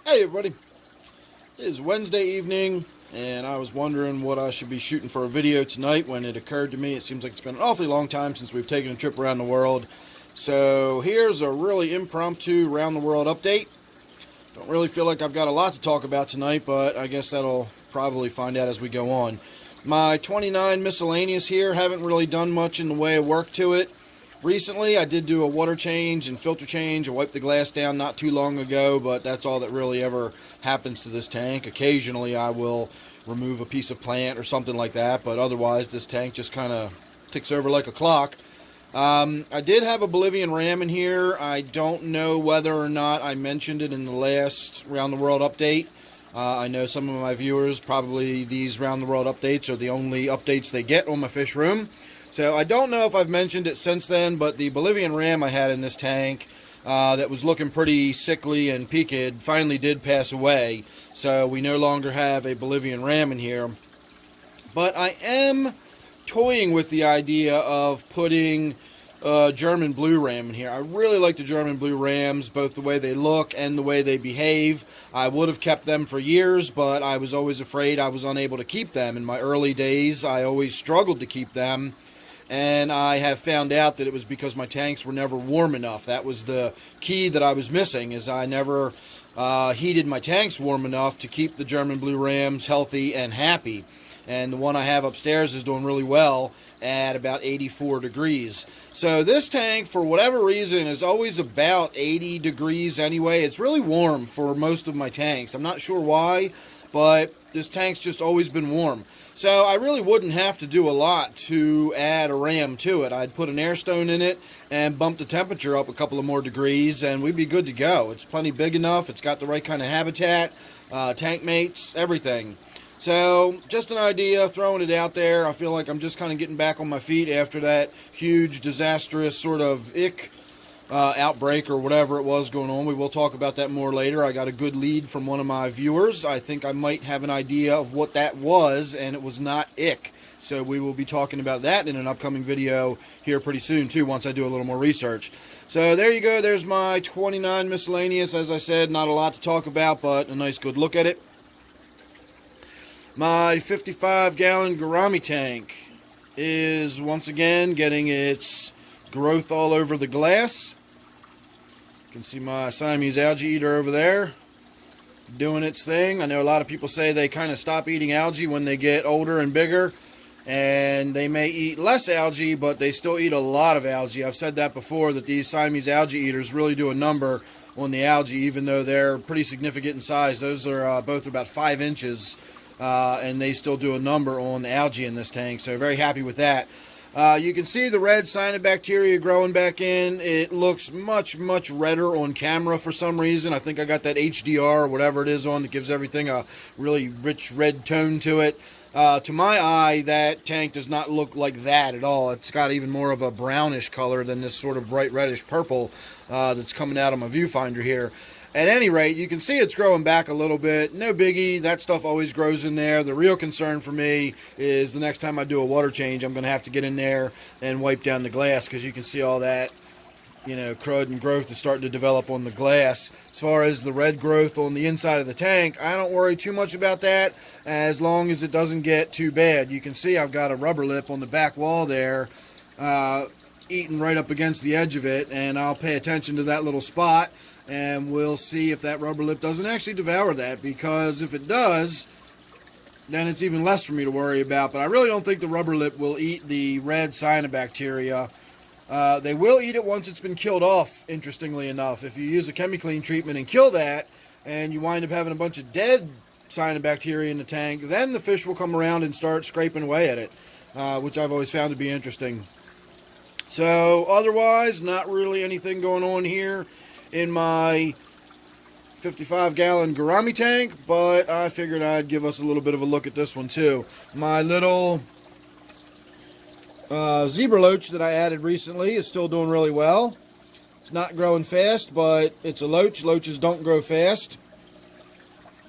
Hey everybody, it is Wednesday evening and I was wondering what I should be shooting for a video tonight when it occurred to me it seems like it's been an awfully long time since we've taken a trip around the world. So here's a really impromptu round the world update. Don't really feel like I've got a lot to talk about tonight, but I guess that'll probably find out as we go on. My 29 miscellaneous here, haven't really done much in the way of work to it. Recently, I did do a water change and filter change. I wiped the glass down not too long ago, but that's all that really ever happens to this tank. Occasionally, I will remove a piece of plant or something like that, but otherwise, this tank just kind of ticks over like a clock. I did have a Bolivian ram in here. I don't know whether or not I mentioned it in the last Round the World update. I know some of my viewers, probably these Round the World updates are the only updates they get on my fish room. So I don't know if I've mentioned it since then, but the Bolivian ram I had in this tank that was looking pretty sickly and peaked finally did pass away. So we no longer have a Bolivian ram in here. But I am toying with the idea of putting a German blue ram in here. I really like the German blue rams, both the way they look and the way they behave. I would have kept them for years, but I was always afraid I was unable to keep them. In my early days, I always struggled to keep them. And I have found out that it was because my tanks were never warm enough. That was the key that I was missing, is I never heated my tanks warm enough to keep the German blue rams healthy and happy. And the one I have upstairs is doing really well at about 84 degrees. So this tank, for whatever reason, is always about 80 degrees anyway. It's really warm for most of my tanks. I'm not sure why, but this tank's just always been warm. So I really wouldn't have to do a lot to add a ram to it. I'd put an air stone in it and bump the temperature up a couple of more degrees and we'd be good to go. It's plenty big enough. It's got the right kind of habitat, tank mates, everything. So just an idea, throwing it out there. I feel like I'm just kind of getting back on my feet after that huge, disastrous sort of outbreak or whatever it was going on. We will talk about that more later. I got a good lead from one of my viewers. I think I might have an idea of what that was, and it was not ick. So we will be talking about that in an upcoming video here pretty soon too, once I do a little more research. So there you go. There's my 29 miscellaneous. As I said, not a lot to talk about, but a nice good look at it. My 55-gallon gourami tank is once again getting its growth all over the glass. You can see my Siamese algae eater over there doing its thing. I know a lot of people say they kind of stop eating algae when they get older and bigger, and they may eat less algae, but they still eat a lot of algae. I've said that before, that these Siamese algae eaters really do a number on the algae, even though they're pretty significant in size. Those are both about 5 inches, and they still do a number on the algae in this tank, so very happy with that. You can see the red cyanobacteria growing back in. It looks much, much redder on camera for some reason. I think I got that HDR or whatever it is on that gives everything a really rich red tone to it. To my eye, that tank does not look like that at all. It's got even more of a brownish color than this sort of bright reddish purple that's coming out of my viewfinder here. At any rate, you can see it's growing back a little bit. No biggie. That stuff always grows in there. The real concern for me is the next time I do a water change, I'm going to have to get in there and wipe down the glass, because you can see all that, crud and growth is starting to develop on the glass. As far as the red growth on the inside of the tank, I don't worry too much about that as long as it doesn't get too bad. You can see I've got a rubber lip on the back wall there eating right up against the edge of it, and I'll pay attention to that little spot. And we'll see if that rubber lip doesn't actually devour that, because if it does, then it's even less for me to worry about. But I really don't think the rubber lip will eat the red cyanobacteria. They will eat it once it's been killed off, interestingly enough. If you use a ChemiClean treatment and kill that, and you wind up having a bunch of dead cyanobacteria in the tank, then the fish will come around and start scraping away at it, which I've always found to be interesting. So otherwise, not really anything going on here in my 55-gallon gourami tank, but I figured I'd give us a little bit of a look at this one too. My little zebra loach that I added recently is still doing really well. It's not growing fast, but it's a loach. Loaches don't grow fast,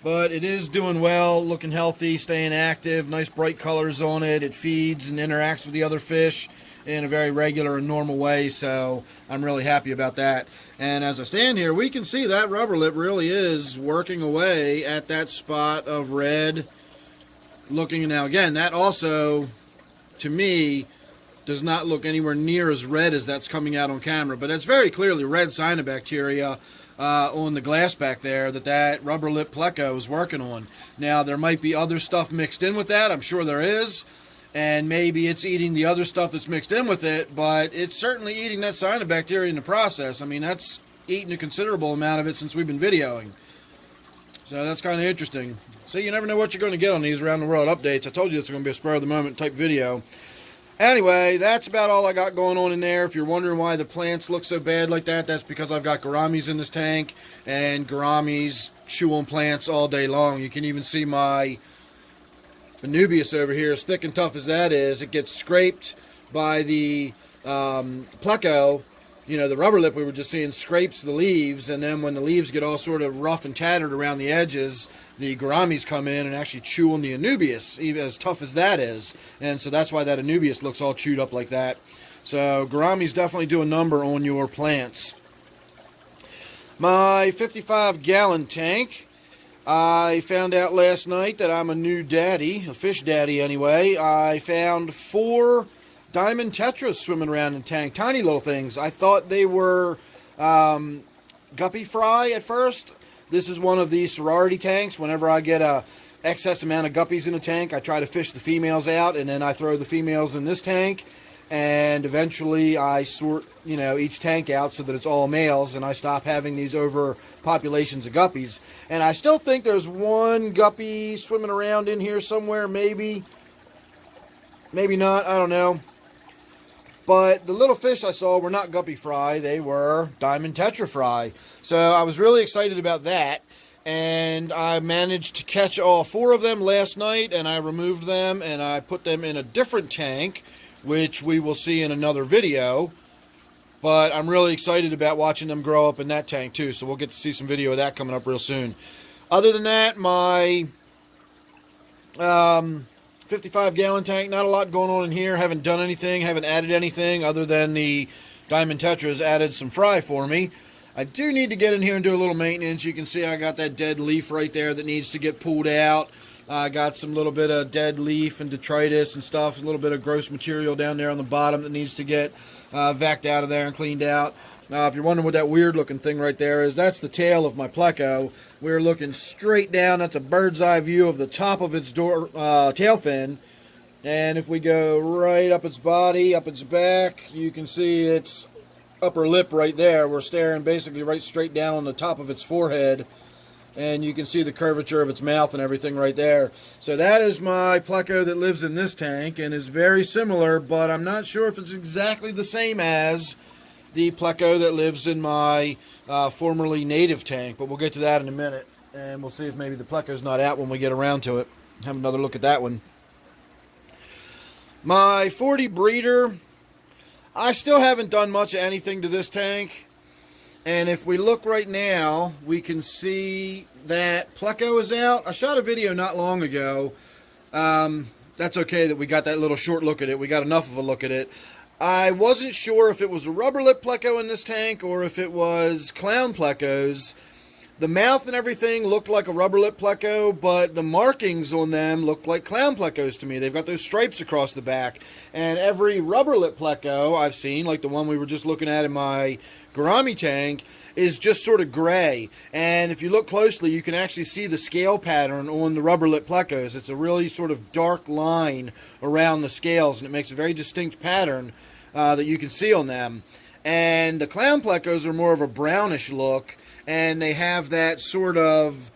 but it is doing well, looking healthy, staying active, nice bright colors on it. It feeds and interacts with the other fish, in a very regular and normal way, so I'm really happy about that. And as I stand here, we can see that rubber lip really is working away at that spot of red. Looking now, again, that also, to me, does not look anywhere near as red as that's coming out on camera, but it's very clearly red cyanobacteria on the glass back there that rubber lip pleco is working on. Now, there might be other stuff mixed in with that. I'm sure there is. And maybe it's eating the other stuff that's mixed in with it, but it's certainly eating that cyanobacteria in the process. I mean, that's eaten a considerable amount of it since we've been videoing. So that's kind of interesting. So you never know what you're going to get on these around the world updates. I told you it's going to be a spur of the moment type video. Anyway, that's about all I got going on in there. If you're wondering why the plants look so bad like that, that's because I've got gouramis in this tank, and gouramis chew on plants all day long. You can even see my Anubias over here, as thick and tough as that is, it gets scraped by the pleco. You know, the rubber lip we were just seeing scrapes the leaves, and then when the leaves get all sort of rough and tattered around the edges, the gouramis come in and actually chew on the Anubias, even as tough as that is. And so that's why that Anubias looks all chewed up like that. So gouramis definitely do a number on your plants. My 55-gallon tank, I found out last night that I'm a new daddy, a fish daddy anyway. I found 4 diamond tetras swimming around in the tank, tiny little things. I thought they were guppy fry at first. This is one of these sorority tanks. Whenever I get a excess amount of guppies in a tank, I try to fish the females out, and then I throw the females in this tank, and eventually I sort, you know, each tank out so that it's all males, and I stop having these overpopulations of guppies. And I still think there's one guppy swimming around in here somewhere, maybe not, I don't know. But the little fish I saw were not guppy fry, they were diamond tetra fry. So I was really excited about that, and I managed to catch all 4 of them last night, and I removed them and I put them in a different tank, which we will see in another video. But I'm really excited about watching them grow up in that tank too, so we'll get to see some video of that coming up real soon. Other than that, my 55-gallon tank, not a lot going on in here. Haven't done anything, haven't added anything other than the diamond tetras added some fry for me. I do need to get in here and do a little maintenance. You can see I got that dead leaf right there that needs to get pulled out. I got some little bit of dead leaf and detritus and stuff, a little bit of gross material down there on the bottom that needs to get vacuumed out of there and cleaned out. If you're wondering what that weird looking thing right there is, that's the tail of my pleco. We're looking straight down. That's a bird's eye view of the top of its tail fin. And if we go right up its body, up its back, you can see its upper lip right there. We're staring basically right straight down on the top of its forehead. And you can see the curvature of its mouth and everything right there. So that is my pleco that lives in this tank and is very similar, but I'm not sure if it's exactly the same as the pleco that lives in my formerly native tank. But we'll get to that in a minute, and we'll see if maybe the pleco's not out when we get around to it. Have another look at that one. My 40 breeder, I still haven't done much of anything to this tank. And if we look right now, we can see that pleco is out. I shot a video not long ago. That's okay that we got that little short look at it. We got enough of a look at it. I wasn't sure if it was a rubber lip pleco in this tank or if it was clown plecos. The mouth and everything looked like a rubber lip pleco, but the markings on them looked like clown plecos to me. They've got those stripes across the back. And every rubber lip pleco I've seen, like the one we were just looking at in my gourami tank, is just sort of gray. And if you look closely, you can actually see the scale pattern on the rubber lip plecos. It's a really sort of dark line around the scales, and it makes a very distinct pattern that you can see on them. And the clown plecos are more of a brownish look, and they have that sort of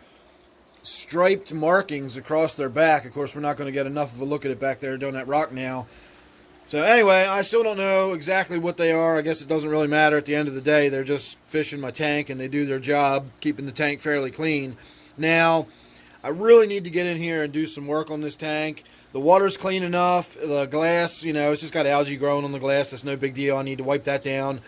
striped markings across their back. Of course, we're not going to get enough of a look at it back there doing that rock now. So anyway, I still don't know exactly what they are. I guess it doesn't really matter at the end of the day. They're just fish in my tank, and they do their job, keeping the tank fairly clean. Now, I really need to get in here and do some work on this tank. The water's clean enough. The glass, you know, it's just got algae growing on the glass. That's no big deal. I need to wipe that down.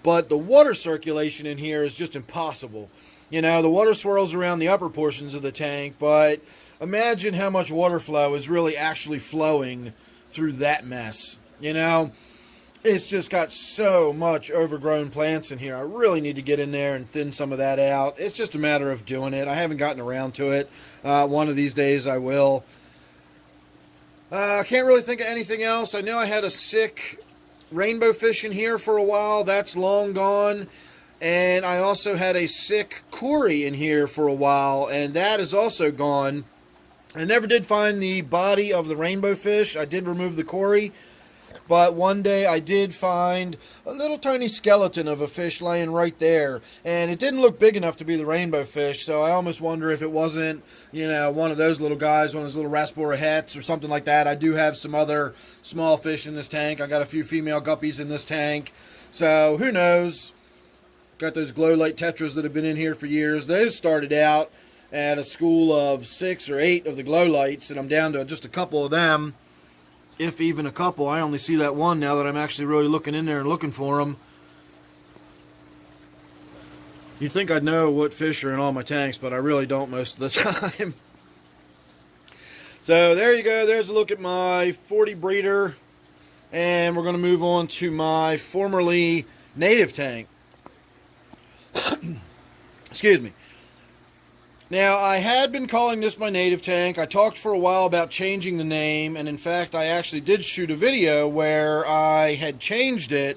But the water circulation in here is just impossible. You know, the water swirls around the upper portions of the tank, but imagine how much water flow is really actually flowing through that mess. You know, it's just got so much overgrown plants in here. I really need to get in there and thin some of that out. It's just a matter of doing it. I haven't gotten around to it. One of these days I will. I can't really think of anything else. I know I had a sick rainbow fish in here for a while. That's long gone. And I also had a sick cory in here for a while, and that is also gone. I never did find the body of the rainbow fish. I did remove the cory. But one day I did find a little tiny skeleton of a fish laying right there. And it didn't look big enough to be the rainbow fish, so I almost wonder if it wasn't, you know, one of those little guys, one of those little Rasbora hets or something like that. I do have some other small fish in this tank. I got a few female guppies in this tank. So who knows? Got those glow light tetras that have been in here for years. Those started out at a school of 6 or 8 of the glow lights, and I'm down to just a couple of them. If even a couple. I only see that one now that I'm actually really looking in there and looking for them. You'd think I'd know what fish are in all my tanks, but I really don't most of the time. So there you go. There's a look at my 40 breeder. And we're going to move on to my formerly native tank. Excuse me. Now, I had been calling this my native tank. I talked for a while about changing the name, and in fact, I actually did shoot a video where I had changed it,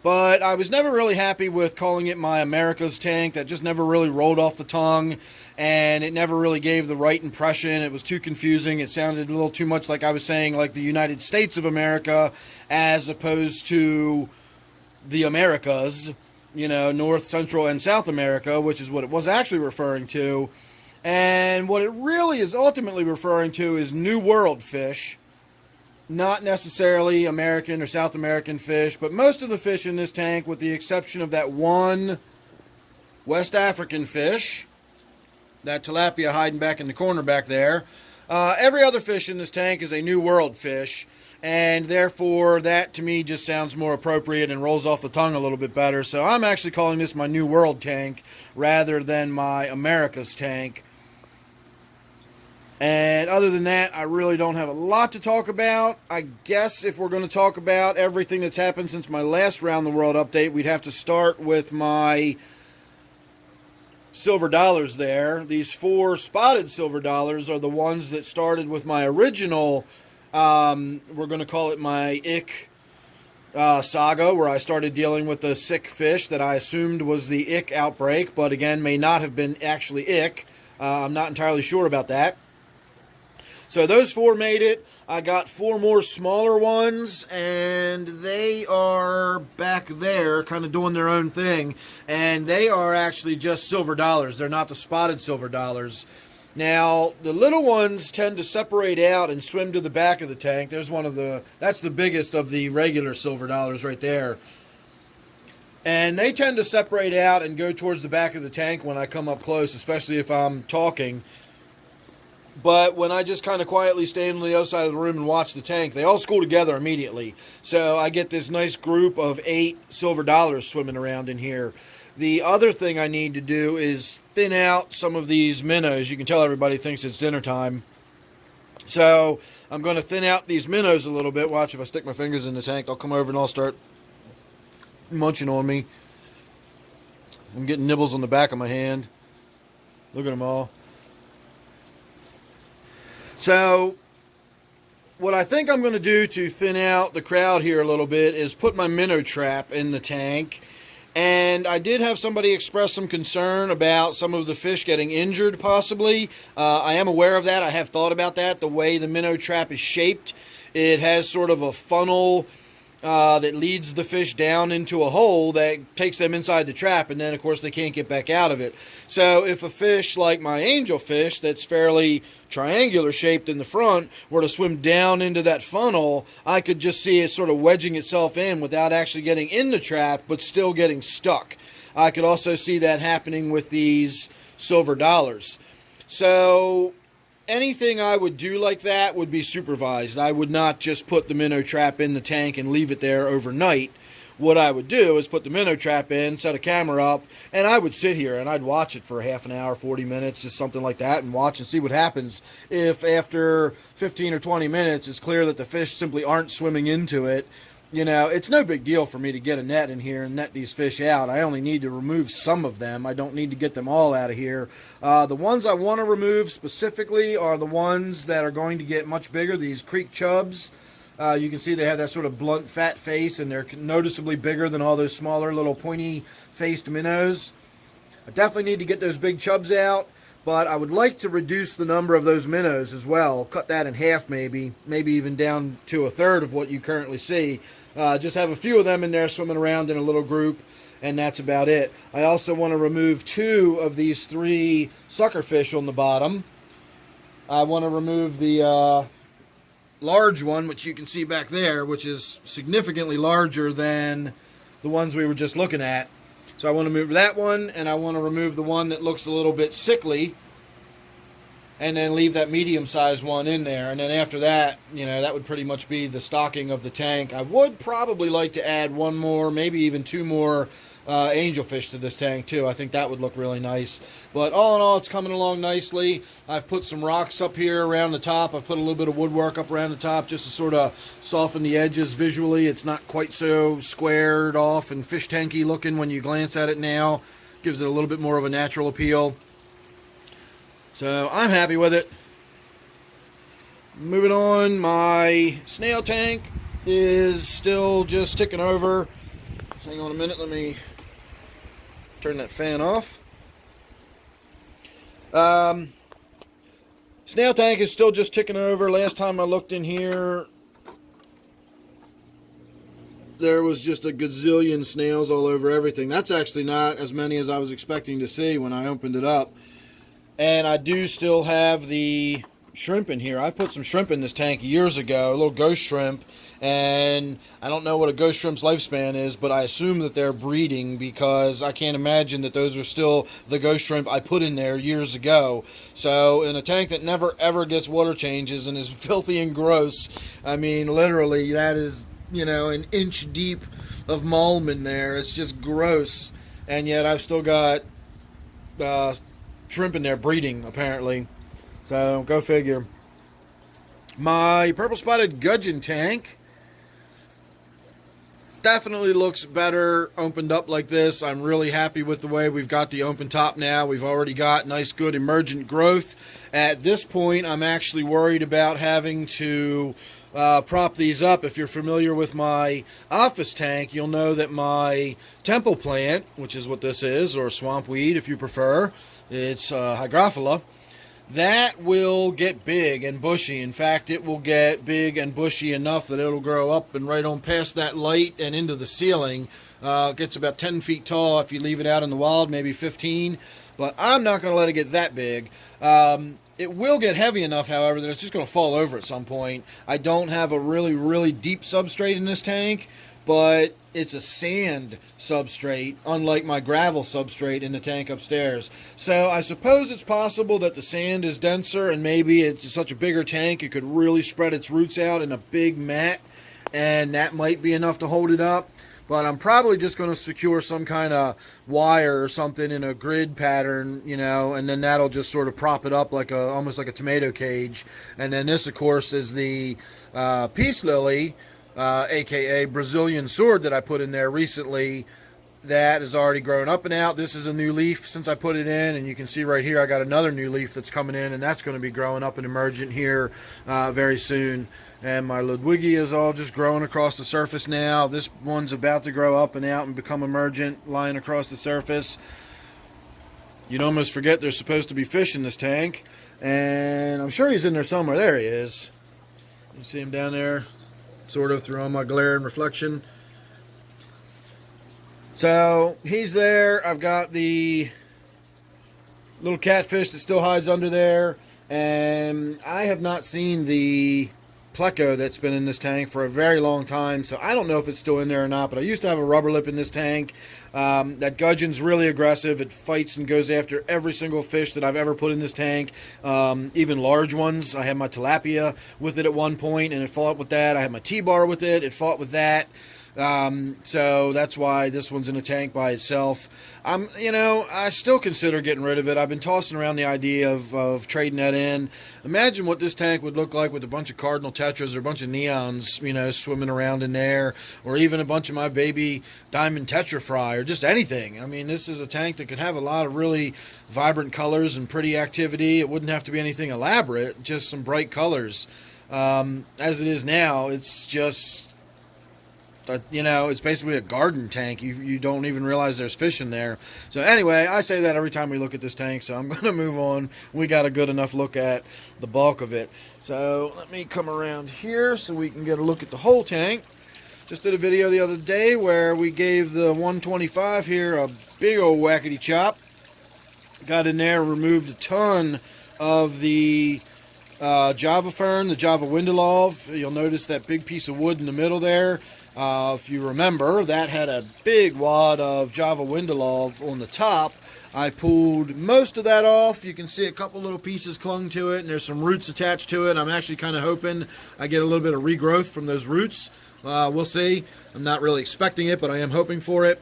but I was never really happy with calling it my America's tank. That just never really rolled off the tongue, and it never really gave the right impression. It was too confusing. It sounded a little too much like I was saying like the United States of America, as opposed to the Americas, you know, North, Central, and South America, which is what it was actually referring to. And what it really is ultimately referring to is New World fish, not necessarily American or South American fish, but most of the fish in this tank, with the exception of that one West African fish, that tilapia hiding back in the corner back there, every other fish in this tank is a New World fish, and therefore that to me just sounds more appropriate and rolls off the tongue a little bit better. So I'm actually calling this my New World tank rather than my America's tank. And other than that, I really don't have a lot to talk about. I guess if we're going to talk about everything that's happened since my last Round the World update, we'd have to start with my silver dollars there. These 4 spotted silver dollars are the ones that started with my original, we're going to call it my ick saga, where I started dealing with the sick fish that I assumed was the ick outbreak, but again, may not have been actually ick. I'm not entirely sure about that. So those 4 made it. I got 4 more smaller ones, and they are back there kind of doing their own thing. And they are actually just silver dollars. They're not the spotted silver dollars. Now, the little ones tend to separate out and swim to the back of the tank. There's one of the, that's the biggest of the regular silver dollars right there. And they tend to separate out and go towards the back of the tank when I come up close, especially if I'm talking. But when I just kind of quietly stand on the other side of the room and watch the tank, they all school together immediately. So I get this nice group of 8 silver dollars swimming around in here. The other thing I need to do is thin out some of these minnows. You can tell everybody thinks it's dinner time. So I'm going to thin out these minnows a little bit. Watch, if I stick my fingers in the tank, they'll come over and I'll start munching on me. I'm getting nibbles on the back of my hand. Look at them all. So, what I think I'm going to do to thin out the crowd here a little bit is put my minnow trap in the tank. And I did have somebody express some concern about some of the fish getting injured, possibly. I am aware of that. I have thought about that. The way the minnow trap is shaped, it has sort of a funnel that leads the fish down into a hole that takes them inside the trap, and then of course they can't get back out of it. So if a fish like my angelfish that's fairly triangular shaped in the front were to swim down into that funnel, I could just see it sort of wedging itself in without actually getting in the trap, but still getting stuck. I could also see that happening with these silver dollars. So anything I would do like that would be supervised. I would not just put the minnow trap in the tank and leave it there overnight. What I would do is put the minnow trap in, set a camera up, and I would sit here and I'd watch it for half an hour, 40 minutes, just something like that, and watch and see what happens. If after 15 or 20 minutes it's clear that the fish simply aren't swimming into it, you know, it's no big deal for me to get a net in here and net these fish out. I only need to remove some of them. I don't need to get them all out of here. The ones I want to remove specifically are the ones that are going to get much bigger, these creek chubs. You can see they have that sort of blunt, fat face, and they're noticeably bigger than all those smaller little pointy-faced minnows. I definitely need to get those big chubs out, but I would like to reduce the number of those minnows as well. Cut that in half maybe even down to a third of what you currently see. Just have a few of them in there swimming around in a little group, and that's about it. I also want to remove 2 of these 3 suckerfish on the bottom. I want to remove the large one, which you can see back there, which is significantly larger than the ones we were just looking at. So I want to remove that one, and I want to remove the one that looks a little bit sickly, and then leave that medium-sized one in there. And then after that, you know, that would pretty much be the stocking of the tank. I would probably like to add 1 more, maybe even 2 more angelfish to this tank too. I think that would look really nice. But all in all, it's coming along nicely. I've put some rocks up here around the top. I've put a little bit of woodwork up around the top just to sort of soften the edges visually. It's not quite so squared off and fish tanky looking when you glance at it now. Gives it a little bit more of a natural appeal. So I'm happy with it. Moving on, my snail tank is still just ticking over. Hang on a minute, let me turn that fan off. Snail tank is still just ticking over. Last time I looked in here, there was just a gazillion snails all over everything. That's actually not as many as I was expecting to see when I opened it up. And I do still have the shrimp in here. I put some shrimp in this tank years ago, a little ghost shrimp, and I don't know what a ghost shrimp's lifespan is, but I assume that they're breeding because I can't imagine that those are still the ghost shrimp I put in there years ago. So in a tank that never ever gets water changes and is filthy and gross, I mean literally that is, you know, an inch deep of mulm in there. It's just gross, and yet I've still got shrimp in there breeding apparently. So go figure. My purple spotted gudgeon tank definitely looks better opened up like this. I'm really happy with the way we've got the open top now. We've already got nice good emergent growth. At this point I'm actually worried about having to prop these up. If you're familiar with my office tank, you'll know that my temple plant, which is what this is, or swamp weed if you prefer, it's hygrophila, that will get big and bushy. In fact, it will get big and bushy enough that it'll grow up and right on past that light and into the ceiling. It gets about 10 feet tall if you leave it out in the wild, maybe 15. But I'm not going to let it get that big. It will get heavy enough, however, that it's just going to fall over at some point. I don't have a really, really deep substrate in this tank, but it's a sand substrate, unlike my gravel substrate in the tank upstairs. So I suppose it's possible that the sand is denser and maybe it's such a bigger tank it could really spread its roots out in a big mat, and that might be enough to hold it up. But I'm probably just going to secure some kind of wire or something in a grid pattern, you know, and then that'll just sort of prop it up like almost like a tomato cage. And then this, of course, is the peace lily, aka Brazilian sword, that I put in there recently. That is already grown up and out. This is a new leaf since I put it in, and you can see right here I got another new leaf that's coming in, and that's going to be growing up and emergent here very soon. And my Ludwigi is all just growing across the surface now. This one's about to grow up and out and become emergent, lying across the surface. You'd almost forget there's supposed to be fish in this tank, and I'm sure he's in there somewhere. There he is. You see him down there, sort of through all my glare and reflection. So he's there. I've got the little catfish that still hides under there, and I have not seen the pleco that's been in this tank for a very long time, so I don't know if it's still in there or not. But I used to have a rubber lip in this tank. That gudgeon's really aggressive. It fights and goes after every single fish that I've ever put in this tank, even large ones. I had my tilapia with it at one point, and it fought with that. I had my T-bar with it. It fought with that. So that's why this one's in a tank by itself. I still consider getting rid of it. I've been tossing around the idea of trading that in. Imagine what this tank would look like with a bunch of cardinal tetras or a bunch of neons, swimming around in there, or even a bunch of my baby diamond tetra fry, or just anything. I mean, this is a tank that could have a lot of really vibrant colors and pretty activity. It wouldn't have to be anything elaborate, just some bright colors. As it is now, it's just... it's basically a garden tank. You don't even realize there's fish in there. So anyway, I say that every time we look at this tank, so I'm going to move on. We got a good enough look at the bulk of it. So let me come around here so we can get a look at the whole tank. Just did a video the other day where we gave the 125 here a big old whackety chop. Got in there, removed a ton of the Java fern, the Java Windelov. You'll notice that big piece of wood in the middle there. If you remember, that had a big wad of Java Windelov on the top. I pulled most of that off. You can see a couple little pieces clung to it, and there's some roots attached to it. I'm actually kind of hoping I get a little bit of regrowth from those roots. We'll see. I'm not really expecting it, but I am hoping for it.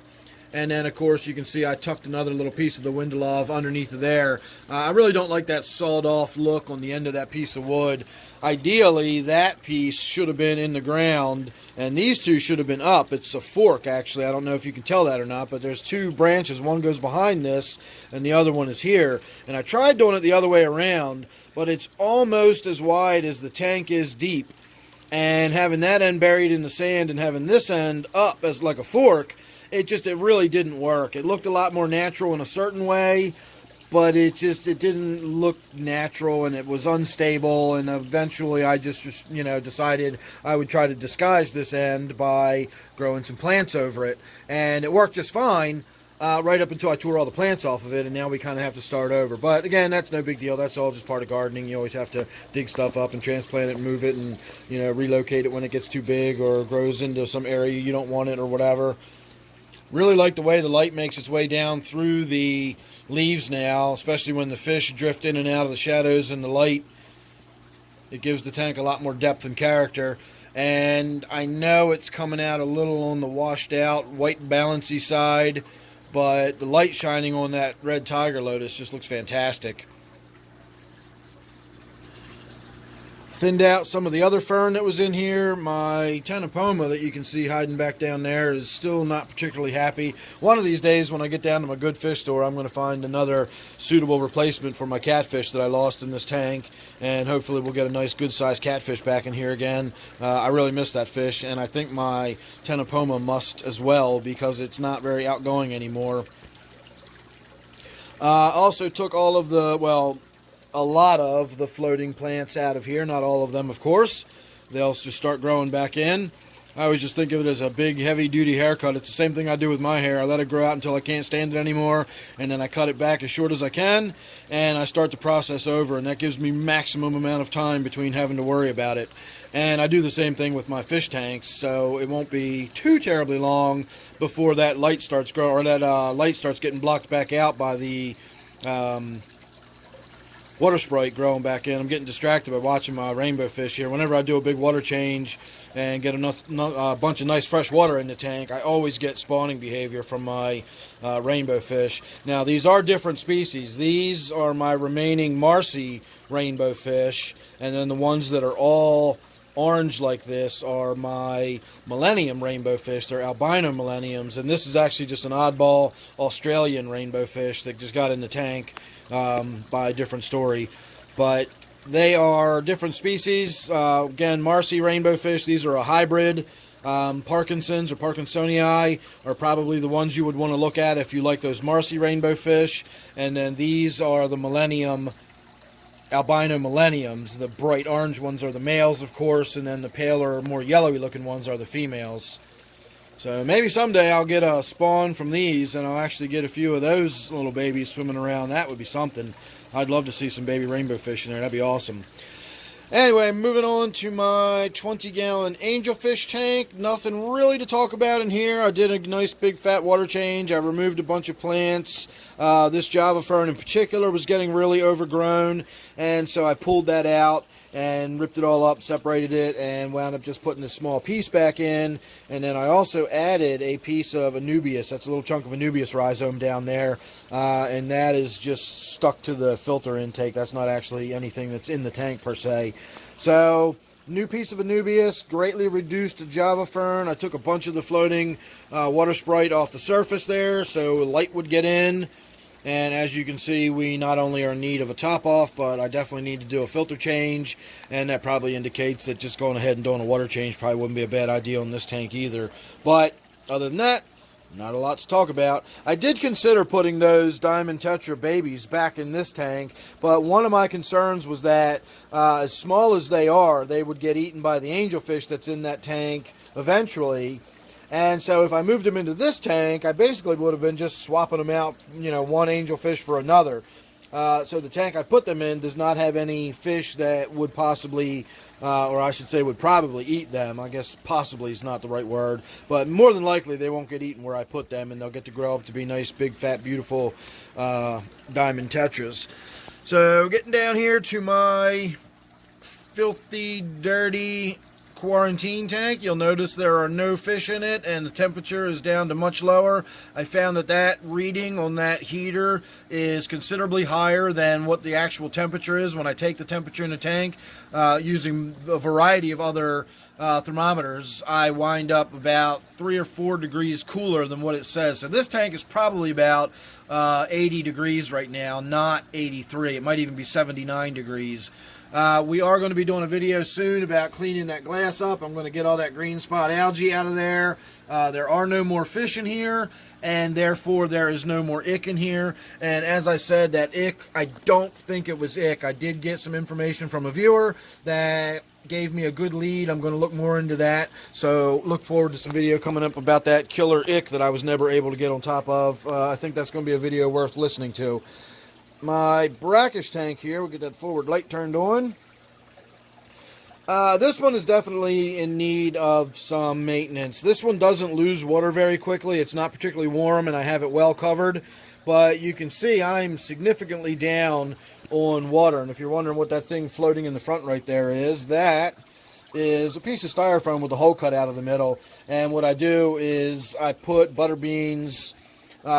And then, of course, you can see I tucked another little piece of the Windelov underneath of there. I really don't like that sawed-off look on the end of that piece of wood. Ideally, that piece should have been in the ground, and these two should have been up. It's a fork, actually. I don't know if you can tell that or not, but there's two branches. One goes behind this, and the other one is here. And I tried doing it the other way around, but it's almost as wide as the tank is deep. And having that end buried in the sand and having this end up as like a fork, it really didn't work. It looked a lot more natural in a certain way, but it didn't look natural, and it was unstable. And eventually I just decided I would try to disguise this end by growing some plants over it, and it worked just fine right up until I tore all the plants off of it, and now we kind of have to start over. But again, that's no big deal. That's all just part of gardening. You always have to dig stuff up and transplant it and move it and relocate it when it gets too big or grows into some area you don't want it or whatever. Really like the way the light makes its way down through the leaves now, especially when the fish drift in and out of the shadows and the light. It gives the tank a lot more depth and character. And I know it's coming out a little on the washed out, white balancy side, but the light shining on that red tiger lotus just looks fantastic. Thinned out some of the other fern that was in here. My tenopoma that you can see hiding back down there is still not particularly happy. One of these days when I get down to my good fish store, I'm going to find another suitable replacement for my catfish that I lost in this tank, and hopefully we'll get a nice good sized catfish back in here again. I really miss that fish, and I think my tenopoma must as well, because it's not very outgoing anymore. Also took all of the, a lot of the floating plants out of here. Not all of them, of course. They'll just start growing back in. I always just think of it as a big, heavy-duty haircut. It's the same thing I do with my hair. I let it grow out until I can't stand it anymore, and then I cut it back as short as I can, and I start the process over, and that gives me maximum amount of time between having to worry about it. And I do the same thing with my fish tanks, so it won't be too terribly long before that light starts growing, or that light starts getting blocked back out by the water sprite growing back in. I'm getting distracted by watching my rainbow fish here. Whenever I do a big water change and get a bunch of nice fresh water in the tank, I always get spawning behavior from my rainbow fish. Now, these are different species. These are my remaining Marcy rainbow fish, and then the ones that are all orange like this are my millennium rainbow fish. They're albino millenniums, and this is actually just an oddball Australian rainbow fish that just got in the tank by a different story. But they are different species. Again, Marcy rainbow fish. These are a hybrid. Parkinson's or Parkinsonii are probably the ones you would want to look at if you like those Marcy rainbow fish. And then these are the millennium albino millenniums. The bright orange ones are the males, of course, and then the paler, more yellowy looking ones are the females. So maybe someday I'll get a spawn from these, and I'll actually get a few of those little babies swimming around. That would be something. I'd love to see some baby rainbow fish in there. That'd be awesome. Anyway, moving on to my 20-gallon angelfish tank. Nothing really to talk about in here. I did a nice big fat water change. I removed a bunch of plants. This Java fern in particular was getting really overgrown, and so I pulled that out. and ripped it all up, separated it, and wound up just putting this small piece back in. And then I also added a piece of Anubias. That's a little chunk of Anubias rhizome down there, and that is just stuck to the filter intake. That's not actually anything that's in the tank per se. So, new piece of Anubias, greatly reduced Java fern. I took a bunch of the floating water sprite off the surface there so light would get in. And as you can see, we not only are in need of a top off, but I definitely need to do a filter change. And that probably indicates that just going ahead and doing a water change probably wouldn't be a bad idea on this tank either. But other than that, not a lot to talk about. I did consider putting those diamond tetra babies back in this tank, but one of my concerns was that as small as they are, they would get eaten by the angelfish that's in that tank eventually. And so if I moved them into this tank, I basically would have been just swapping them out, you know, one angelfish for another. So the tank I put them in does not have any fish that would possibly, or I should say would probably eat them. I guess possibly is not the right word. But more than likely they won't get eaten where I put them, and they'll get to grow up to be nice, big, fat, beautiful diamond tetras. So getting down here to my filthy, dirty quarantine tank, you'll notice there are no fish in it and the temperature is down to much lower. I found that reading on that heater is considerably higher than what the actual temperature is when I take the temperature in the tank. Using a variety of other thermometers, I wind up about 3 or 4 degrees cooler than what it says. So this tank is probably about 80 degrees right now, not 83. It might even be 79 degrees. We are going to be doing a video soon about cleaning that glass up. I'm going to get all that green spot algae out of there. There are no more fish in here, and therefore there is no more ick in here. And as I said, that ick, I don't think it was ick. I did get some information from a viewer that gave me a good lead. I'm going to look more into that. So look forward to some video coming up about that killer ick that I was never able to get on top of. I think that's going to be a video worth listening to. My brackish tank here, we'll get that forward light turned on. This one is definitely in need of some maintenance. This one doesn't lose water very quickly. It's not particularly warm and I have it well covered. But you can see I'm significantly down on water. And if you're wondering what that thing floating in the front right there is, that is a piece of styrofoam with a hole cut out of the middle. And what I do is I put butter beans,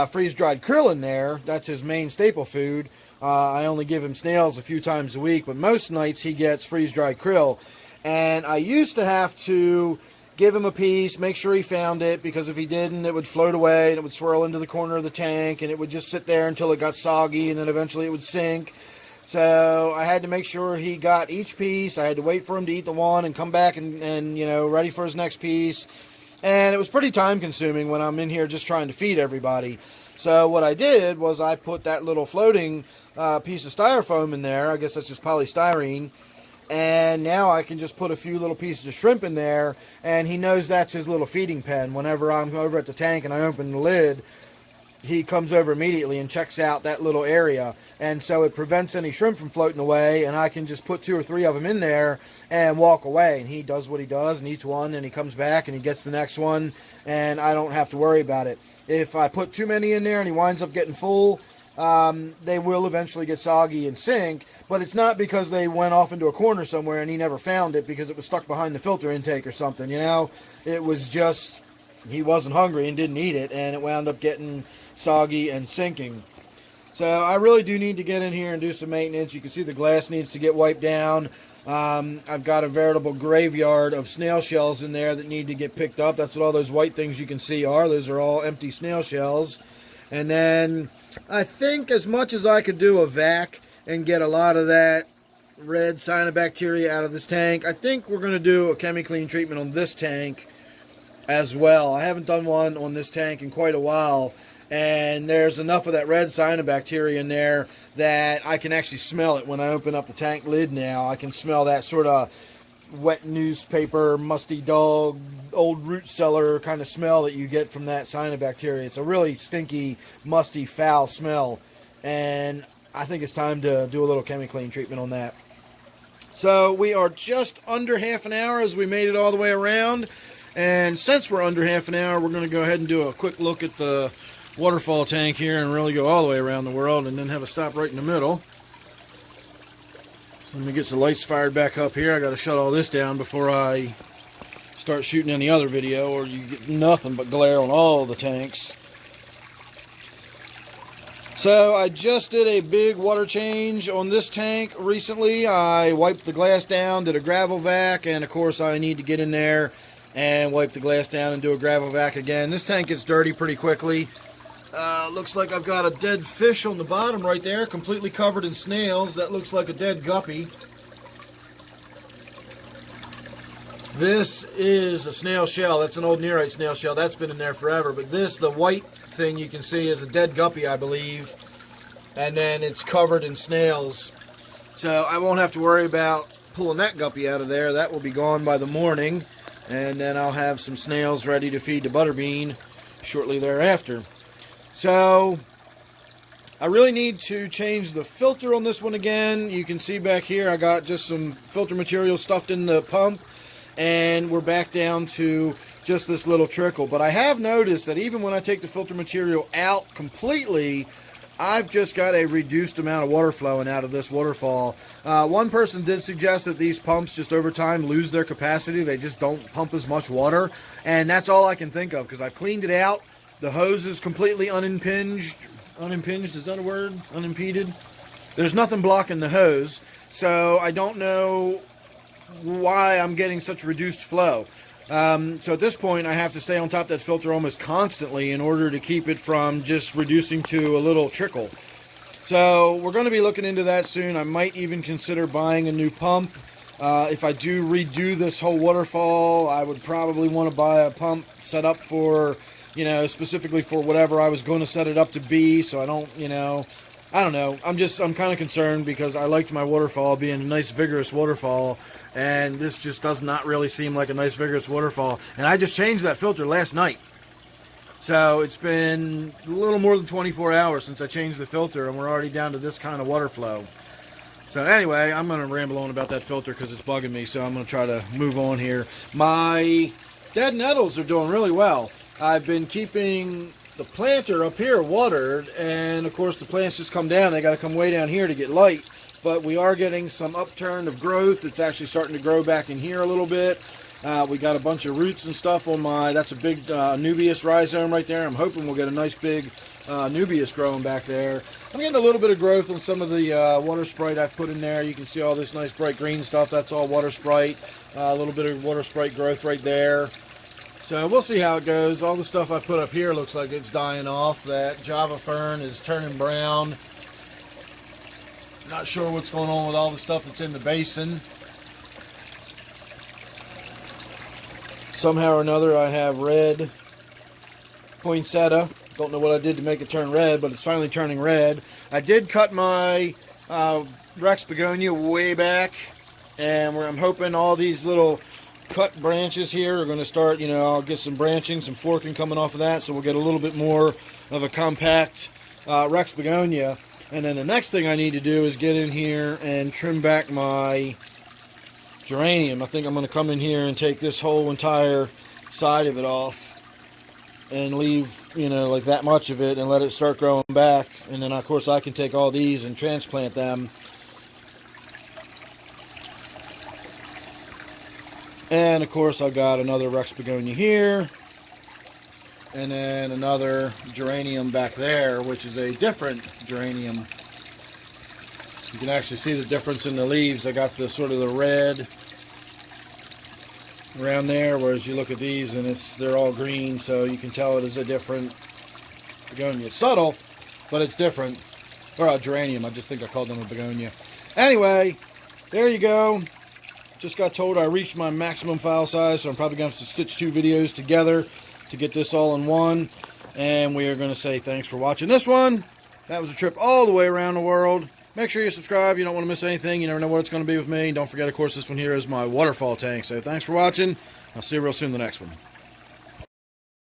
freeze-dried krill in there. That's his main staple food. I only give him snails a few times a week, but most nights he gets freeze-dried krill. And I used to have to give him a piece, make sure he found it, because if he didn't, it would float away, and it would swirl into the corner of the tank, and it would just sit there until it got soggy, and then eventually it would sink. So I had to make sure he got each piece. I had to wait for him to eat the one and come back and you know, ready for his next piece. And it was pretty time consuming when I'm in here just trying to feed everybody. So what I did was I put that little floating piece of styrofoam in there. I guess that's just polystyrene. And now I can just put a few little pieces of shrimp in there, and he knows that's his little feeding pen. Whenever I'm over at the tank and I open the lid, he comes over immediately and checks out that little area. And so it prevents any shrimp from floating away, and I can just put 2 or 3 of them in there and walk away. And he does what he does and eats one, and he comes back and he gets the next one, and I don't have to worry about it. If I put too many in there and he winds up getting full, they will eventually get soggy and sink, but it's not because they went off into a corner somewhere and he never found it because it was stuck behind the filter intake or something, you know. It was just he wasn't hungry and didn't eat it, and it wound up getting soggy and sinking. So I really do need to get in here and do some maintenance. You can see the glass needs to get wiped down. I've got a veritable graveyard of snail shells in there that need to get picked up. That's what all those white things you can see are. Those are all empty snail shells. And then I think as much as I could do a vac and get a lot of that red cyanobacteria out of this tank, I think we're going to do a chemi-clean treatment on this tank as well. I haven't done one on this tank in quite a while, and there's enough of that red cyanobacteria in there that I can actually smell it when I open up the tank lid now. I can smell that sort of wet newspaper, musty dog, old root cellar kind of smell that you get from that cyanobacteria. It's a really stinky, musty, foul smell, and I think it's time to do a little chemi-clean treatment on that. So we are just under half an hour as we made it all the way around, and since we're under half an hour, we're going to go ahead and do a quick look at the waterfall tank here and really go all the way around the world and then have a stop right in the middle. Let me get the lights fired back up here. I got to shut all this down before I start shooting any other video, or you get nothing but glare on all the tanks. So I just did a big water change on this tank recently. I wiped the glass down, did a gravel vac, and of course I need to get in there and wipe the glass down and do a gravel vac again. This tank gets dirty pretty quickly. Looks like I've got a dead fish on the bottom right there, completely covered in snails. That looks like a dead guppy. This is a snail shell. That's an old nearite snail shell. That's been in there forever. But this, the white thing you can see, is a dead guppy, I believe. And then it's covered in snails. So I won't have to worry about pulling that guppy out of there. That will be gone by the morning. And then I'll have some snails ready to feed the butterbean shortly thereafter. So I really need to change the filter on this one again. You can see back here I got just some filter material stuffed in the pump, and we're back down to just this little trickle. But I have noticed that even when I take the filter material out completely, I've just got a reduced amount of water flowing out of this waterfall. One person did suggest that these pumps just over time lose their capacity. They just don't pump as much water, and that's all I can think of, because I've cleaned it out. The hose is completely unimpinged. Unimpinged, is that a word? Unimpeded? There's nothing blocking the hose, so I don't know why I'm getting such reduced flow. So at this point, I have to stay on top of that filter almost constantly in order to keep it from just reducing to a little trickle. So we're going to be looking into that soon. I might even consider buying a new pump. If I do redo this whole waterfall, I would probably want to buy a pump set up for, specifically for whatever I was going to set it up to be, so I don't, I don't know. I'm kind of concerned because I liked my waterfall being a nice vigorous waterfall, and this just does not really seem like a nice vigorous waterfall. And I just changed that filter last night. So it's been a little more than 24 hours since I changed the filter, and we're already down to this kind of water flow. So anyway, I'm going to ramble on about that filter because it's bugging me, so I'm going to try to move on here. My dead nettles are doing really well. I've been keeping the planter up here watered, and of course the plants just come down. They got to come way down here to get light, but we are getting some upturn of growth. It's actually starting to grow back in here a little bit. We got a bunch of roots and stuff on that's a big Nubius rhizome right there. I'm hoping we'll get a nice big Nubius growing back there. I'm getting a little bit of growth on some of the water sprite I've put in there. You can see all this nice bright green stuff. That's all water sprite. A little bit of water sprite growth right there. So we'll see how it goes. All the stuff I put up here looks like it's dying off. That Java fern is turning brown. Not sure what's going on with all the stuff that's in the basin. Somehow or another I have red poinsettia. Don't know what I did to make it turn red, but it's finally turning red. I did cut my Rex begonia way back, and I'm hoping all these little cut branches here are going to start, I'll get some branching, some forking coming off of that, so we'll get a little bit more of a compact Rex begonia. And then the next thing I need to do is get in here and trim back my geranium. I think I'm going to come in here and take this whole entire side of it off and leave, like that much of it, and let it start growing back. And then of course I can take all these and transplant them. And of course I've got another Rex begonia here, and then another geranium back there, which is a different geranium. You can actually see the difference in the leaves. I got the sort of the red around there, whereas you look at these and they're all green, so you can tell it is a different begonia. It's subtle, but it's different. Or a geranium. I just think I called them a begonia. Anyway, there you go. Just got told I reached my maximum file size, so I'm probably going to have to stitch 2 videos together to get this all in one. And we are going to say thanks for watching this one. That was a trip all the way around the world. Make sure you subscribe. You don't want to miss anything. You never know what it's going to be with me. Don't forget, of course, this one here is my waterfall tank. So thanks for watching. I'll see you real soon in the next one.